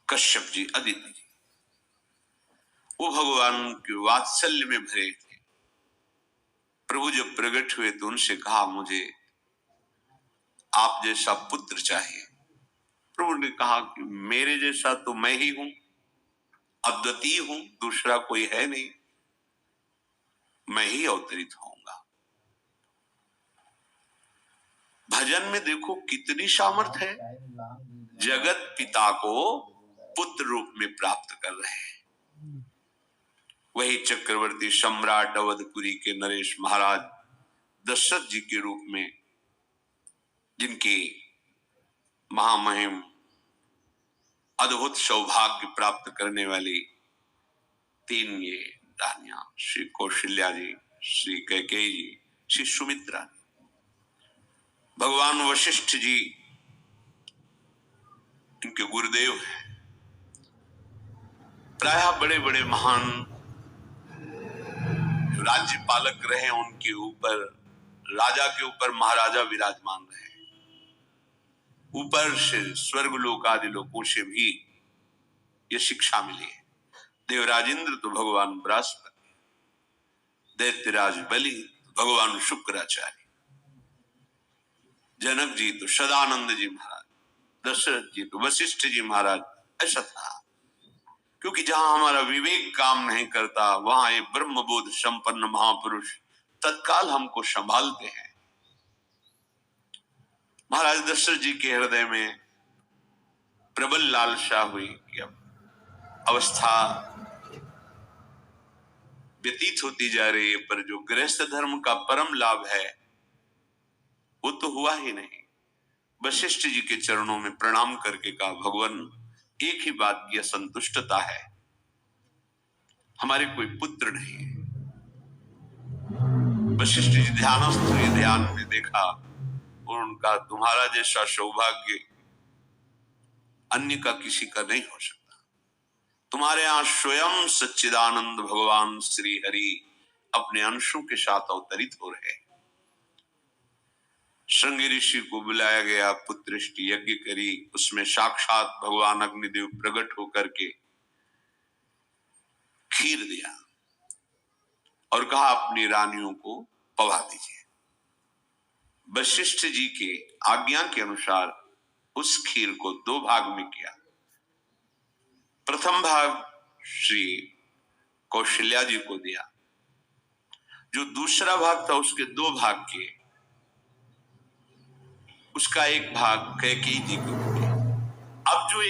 कश्यप जी, अदिति जी, वो भगवान के वात्सल्य में भरे थे। प्रभु जब प्रकट हुए तो उनसे कहा, मुझे आप जैसा पुत्र चाहिए। प्रभु ने कहा कि मेरे जैसा तो मैं ही हूं, अद्वितीय हूं, दूसरा कोई है नहीं, मैं ही अवतरित होऊंगा। भजन में देखो कितनी सामर्थ है। जगत पिता को पुत्र रूप में प्राप्त कर रहे हैं। वही चक्रवर्ती सम्राट अवधपुरी के नरेश महाराज दशरथ जी के रूप में, जिनकी महामहिम अद्भुत सौभाग्य प्राप्त करने वाली तीन ये रानियां, श्री कौशल्या जी, श्री कैकेयी जी, श्री सुमित्रा जी। भगवान वशिष्ठ जी इनके गुरुदेव हैं। प्रायः बड़े बड़े महान राज्य पालक रहे, उनके ऊपर, राजा के ऊपर महाराजा विराजमान रहे। ऊपर से स्वर्ग लोक आदि लोकों से भी ये शिक्षा मिली है। देवराजेंद्र तो भगवान बृहस्पति, दैत्यराज बलि तो भगवान शुक्राचार्य, जनक जी तो सदानंद जी महाराज, दशरथ जी तो वशिष्ठ जी महाराज। ऐसा था, क्योंकि जहां हमारा विवेक काम नहीं करता वहां ये ब्रह्मबोध संपन्न महापुरुष तत्काल हमको संभालते हैं। महाराज दशरथ जी के हृदय में प्रबल लालसा हुई कि अब अवस्था व्यतीत होती जा रही है, पर जो गृहस्थ धर्म का परम लाभ है वो तो हुआ ही नहीं। वशिष्ठ जी के चरणों में प्रणाम करके कहा, भगवान एक ही बात की असंतुष्टता है, हमारे कोई पुत्र नहीं है। वशिष्ठ जी ध्यानस्थ हुए, ध्यान में देखा और उनका, तुम्हारा जैसा सौभाग्य अन्य का किसी का नहीं हो सकता। तुम्हारे यहां स्वयं सच्चिदानंद भगवान श्री हरि अपने अंशों के साथ अवतरित हो रहे हैं। श्रृंगी ऋषि को बुलाया गया, पुत्रष्टि यज्ञ करी, उसमें साक्षात भगवान अग्निदेव प्रकट होकर के खीर दिया और कहा अपनी रानियों को पवा दीजिए। वशिष्ठ जी के आज्ञा के अनुसार उस खीर को दो भाग में किया। प्रथम भाग श्री कौशल्या जी को दिया, जो दूसरा भाग था उसके दो भाग किए, उसका एक भाग कैकेयी जी को दिया। अब जो